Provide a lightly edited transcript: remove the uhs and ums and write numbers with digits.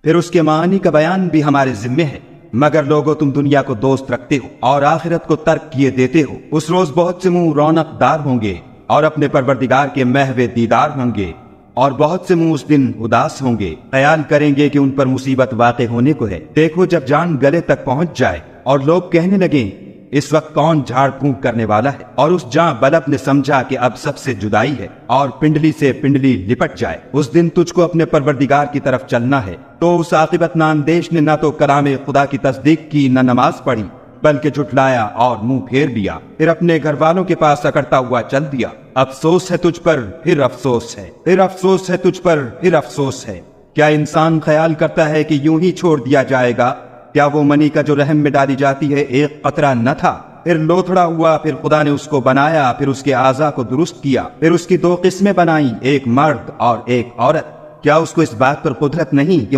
پھر اس کے معانی کا بیان بھی ہمارے ذمے ہے۔ مگر لوگو تم دنیا کو دوست رکھتے ہو اور آخرت کو ترک کیے دیتے ہو۔ اس روز بہت سے منہ رونق دار ہوں گے اور اپنے پروردگار کے محو دیدار ہوں گے، اور بہت سے منہ اس دن اداس ہوں گے، خیال کریں گے کہ ان پر مصیبت واقع ہونے کو ہے۔ دیکھو جب جان گلے تک پہنچ جائے اور لوگ کہنے لگیں اس وقت کون جھاڑ پھونک کرنے والا ہے، اور اس جاں بلب نے سمجھا کہ اب سب سے جدائی ہے اور پنڈلی سے پنڈلی لپٹ جائے، اس دن تجھ کو اپنے پروردگار کی طرف چلنا ہے۔ تو اس عاقبت ناندیش نے نہ تو کلام خدا کی تصدیق کی نہ نماز پڑھی، بلکہ جھٹلایا اور منہ پھیر لیا، پھر اپنے گھر والوں کے پاس اکڑتا ہوا چل دیا۔ افسوس ہے تجھ پر پھر افسوس ہے، پھر افسوس ہے تجھ پر پھر افسوس ہے۔ کیا انسان خیال کرتا ہے کہ یوں ہی چھوڑ دیا جائے گا؟ کیا وہ منی کا جو رحم میں ڈالی جاتی ہے ایک قطرہ نہ تھا؟ پھر لوتھڑا ہوا، پھر خدا نے اس کو بنایا، پھر اس کے اعضاء کو درست کیا، پھر اس کی دو قسمیں بنائیں، ایک مرد اور ایک عورت۔ کیا اس کو اس بات پر قدرت نہیں کہ